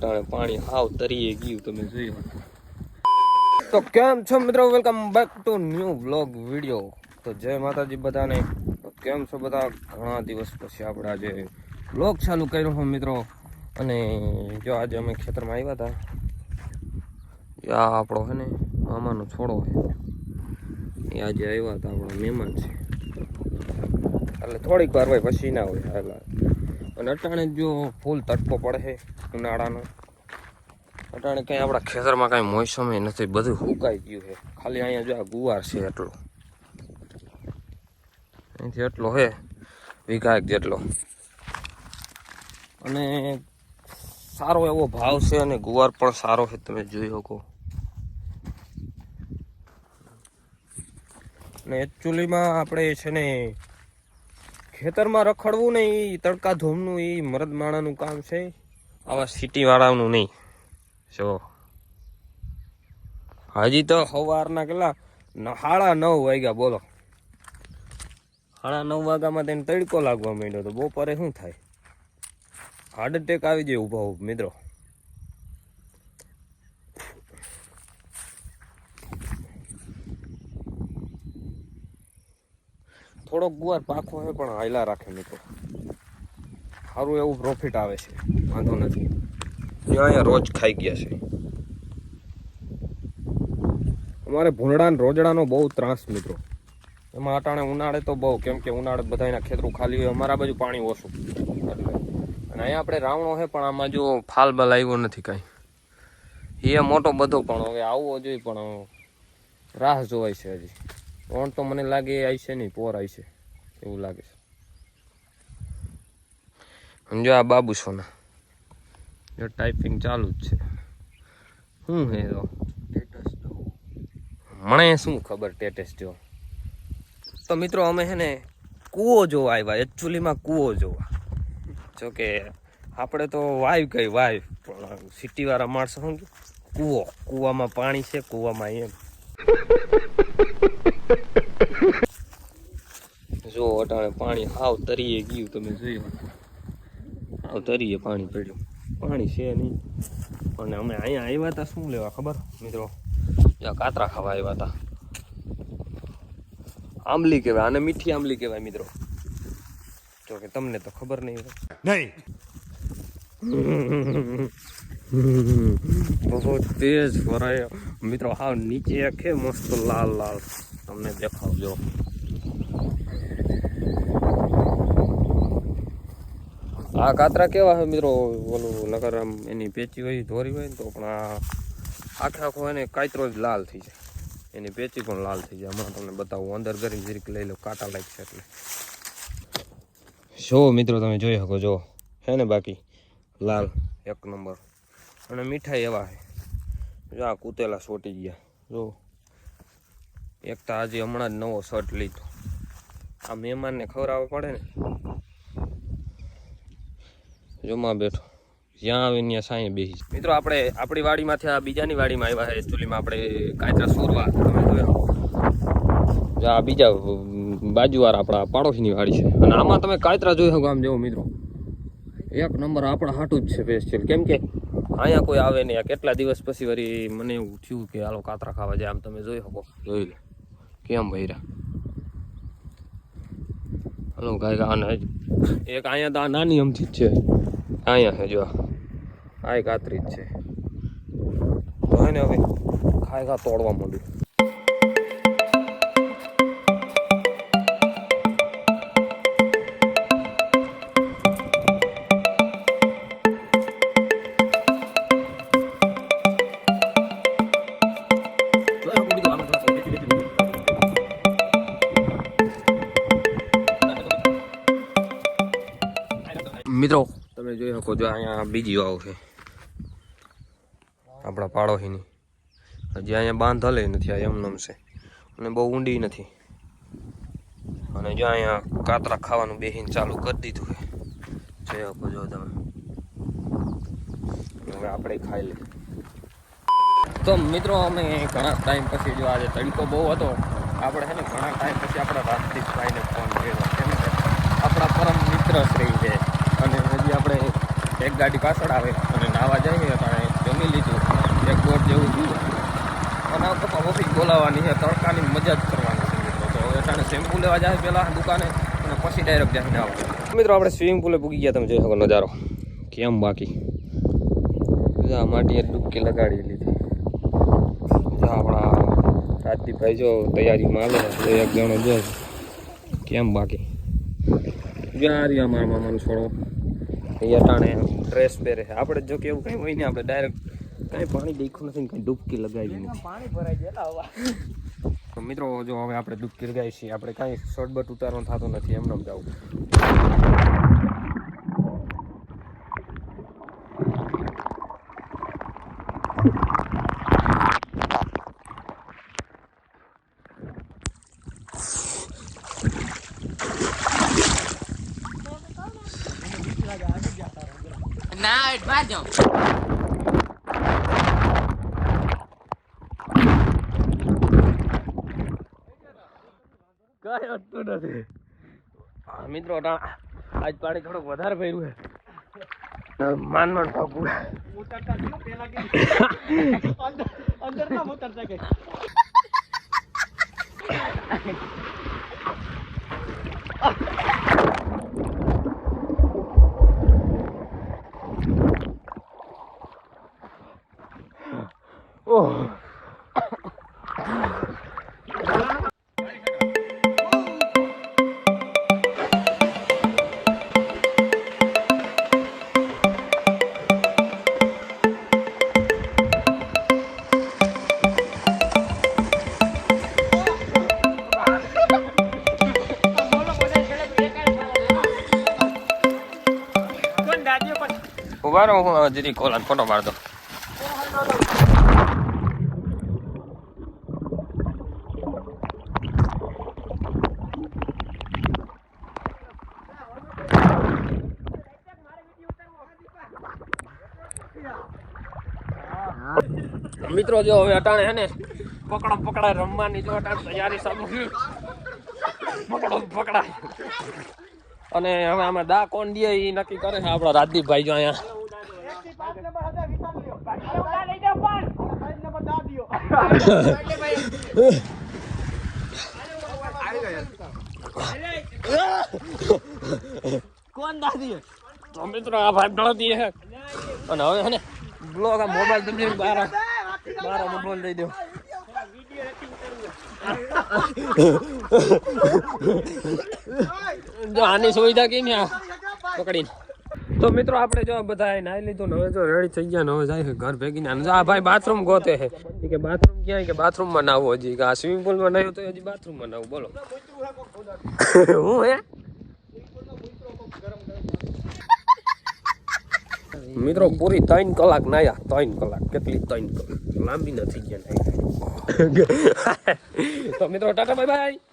અટાણે પાણી હાવ તરીએ ગયું તમે જોયું. તો કેમ છો મિત્રો, welcome back to new vlog video. તો જય માતાજી બધાને. તો કેમ છો બધા? ઘણા દિવસ પછી આપણે આજે વ્લોગ ચાલુ કર્યો હું મિત્રો. અને જો આજે અમે ખેતરમાં આવ્યા હતા. આ આપણો છે ને મામાનો છોડો છે, એ આજે આવ્યા હતા, આપણો મહેમાન છે. એટલે થોડીક વાર હોય પછી ના હોય એટલે. અને અટાણે જો ફૂલ તડકો પડે છે ઉનાળાનો. અટાણે કંઈ આપણા ખેતરમાં કાંઈ મોસમ નથી, બધું સુકાઈ ગયું છે. ખાલી અહીંયા જો આ ગુવાર છે એટલો, અહીંથી એટલો છે વીઘા જેટલો. અને સારો એવો ભાવ છે અને ગુવાર પણ સારો છે, તમે જોઈ શકો. અને એકચ્યુઅલીમાં આપણે છે ને ખેતરમાં રખડવું ને એ તડકા ધૂમનું એ મરદ માણાનું કામ છે, આવા સિટી વાળાનું નહીં. જો હજી તો સવારના કેટલા 9:30 વાગ્યા, બોલો. 9:30 વાગ્યામાં તેને તડકો લાગવા માંડ્યો, તો બપોરે શું થાય? હાર્ટ એટેક આવી જાય ઊભા મિત્રો. થોડોક ગુવાર પાકો છે પણ હાયલા રાખે મિત્રો, સારું એવું પ્રોફિટ આવે છે, વાંધો નથી. અહીંયા રોજ ખાઈ ગયા છે. અમારે ભૂંડા રોજડાનો બહુ ત્રાસ મિત્રો. એમાં અટાણે ઉનાળે તો બહુ, કેમ કે ઉનાળે બધાના ખેતરું ખાલી હોય, અમારા બાજુ પાણી ઓછું એટલે. અને અહીંયા આપણે રાવણો છે પણ આમાં જો ફાલ બાલ આવ્યો નથી કાંઈ. એ મોટો બધો પણ હવે આવવો જોઈએ, પણ રાહ જોવાય છે હજી. ઓણ તો મને લાગે એ આવી છે નહીં, પોર આવી છે એવું લાગે છે. અને જો આ બાબુ સોના જો ટાઈપિંગ ચાલુ જ છે. શું હે તો મને શું ખબર ટેટેસ જો. તો મિત્રો અમે છે ને કૂવો જોવા આવ્યા, એકચ્યુઅલીમાં કૂવો જોવા. જોકે આપણે તો વાઈવ કઈ વાઈવ, પણ સિટીવાળા માણસો શું કૂવો, કૂવામાં પાણી છે, કૂવામાં એમ. જો અટાણે પાણી હાવ તરીએ ગયું, તમે જોયું. હાવ તરીએ પાણી પડ્યું, પાણી છે નહીં. અને અમે અહીંયા આવ્યા હતા શું લેવા ખબર મિત્રો? જ્યાં કાતરા ખાવા આવ્યા હતા. આંબલી કહેવાય આને, મીઠી આંબલી કહેવાય મિત્રો. જો કે તમને તો ખબર નહીં હોય. બહુ તેજ ફરાય મિત્રો, હાવ નીચે કે મસ્ત લાલ લાલ તમને દેખાવજો. આ કાતરા કેવા છે મિત્રો, ઓલું નગર આમ એની પેચી હોય ધોરી હોય ને તો પણ આ આખે આખો એને કાતરો જ લાલ થઈ જાય, એની પેચી પણ લાલ થઈ જાય. હમણાં તમને બતાવું, અંદર ગરી જરીક લઈ લો, કાંટા લાગશે એટલે. જો મિત્રો તમે જોઈ શકો, જો હે ને બાકી લાલ એક નંબર. અને મીઠાઈ એવા છે, જો આ કૂતેલા સોટી ગયા. જો એક તો આજે હમણાં જ નવો શર્ટ લીધો, આ મહેમાનને ખવડાવવા પડે ને. જોમાં બેઠો, જ્યાં આવે ત્યાં સાંયે બેસી. મિત્રો આપણે આપણી વાડીમાંથી આ બીજાની વાડીમાં આવ્યા છે. એકચ્યુઅલીમાં આપણે કાચરા સોરવા, તમે જોયા. આ બીજા બાજુવાળા આપણા પાડોશીની વાડી છે. અને આમાં તમે કાચરા જોઈ શકો, આમ જેવો મિત્રો એક નંબર આપણા હાટું જ છે સ્પેશિયલ. કેમ કે અહીંયા કોઈ આવે નહીં. કેટલા દિવસ પછી વળી મને એવું થયું કે હાલો કાતરા ખાવા જાય. આમ તમે જોઈ શકો, જોઈ લે કેમ ભૈરા. હાલો ગાય આને એક અહીંયા તો આ નાની અમથી જ છે, અહીંયા છે જો આ કાતરી જ છે. તો એને હવે ખાય તોડવા માંડ્યું. મિત્રો તમે જોઈ શકો, જો અહીંયા બીજી વાવ છે આપણા પાડોશીની. હજી અહીંયા બાંધ હલે નથી, આ એમનેમ છે અને બહુ ઊંડી નથી. અને જો અહીંયા કાતરા ખાવાનું બેહીને ચાલુ કરી દીધું છે, જોઈ શકો જો તમે. હવે આપણે ખાઈ લઈએ. તો મિત્રો અમે ઘણા ટાઈમ પછી, જો આજે તડકો બહુ હતો, આપણે છે ને ઘણા ટાઈમ પછી આપણા રાજદીપભાઈને ફોન કર્યો. કેમ કે આપણા પરમ મિત્ર શ્રી છે અને હજી આપણે એક ગાડી પાછળ આવે અને નાવા જઈએ અટાણે જમી લીધું એક બોટ જેવું થયું અને આ પપ્પા ઓફિસ બોલાવવાની છે તડકાની મજા જ કરવાની છે મિત્રો તો હવે અટાણે શેમ્પુ લેવા જાય પહેલાં દુકાને અને પછી ડાયરેક્ટ જઈને નાવા મિત્રો આપણે સ્વિમિંગ પુલે પૂગી ગયા તમે જોઈ શકો નજારો કેમ બાકી માટીએ ડૂબકી લગાડી લીધી આપણા રાજદીપભાઈ જો તૈયારીમાં હાલે એક જણો જો કેમ બાકી જ્યાં અમારા મામાનું છોડો એ અટાણે ડ્રેસ પહેરે છે આપણે જો કે એવું કંઈ હોય ને આપણે ડાયરેક્ટ કાંઈ પાણી દેખું નથી ને કંઈ ડૂબકી લગાવી નથી પાણી ભરાઈ ગયેલા તો મિત્રો જો હવે આપણે ડૂબકી લગાવી છીએ આપણે કાંઈ શોર્ટબટ ઉતારવાનું થતું નથી એમને જવું ના એડવા જાઓ કઈ અટતું નથી મિત્રો આજ પાણી થોડુંક વધારે ભર્યું છે માન ભાગવું અંદર ના ઉતરતા કે ઓહ ઉભા રહો હું જરી કોલાન ફોટો પાડતો મિત્રો જો હવે અટાણે હે ને પકડા રમવાની જો અટાણે તૈયારી ચાલુ પકડા અને હવે આમાં દા કોણ દે એ નક્કી કરે છે આપણા રાજદીપભાઈ જો અહીંયા કોણ દાદી તો મિત્રો આ ભાઈ ઢળતી હે અને હવે હે ને બ્લોગ આ મોબાઈલ તમે બાર મોબાઈલ દઈ દો જો આની સુવિધા કેમ પકડીને તો મિત્રો આપણે જો બધા નાઈ લીધું ને હવે જો રેડી થઈ ગયા ને હવે જાય ઘર ભેગી ને આ ભાઈ બાથરૂમ ગોતે છે કે બાથરૂમ ક્યાં કે બાથરૂમમાં નાવું હજી કે આ સ્વિમિંગ પુલમાં નાહ્યું તો હજી બાથરૂમમાં નાવું બોલો હું હે મિત્રો પૂરી 3 કલાક નાયા 3 કલાક કેટલી 3 કલાક લાંબી નથી ગયા તો મિત્રો ટાટા બાય બાય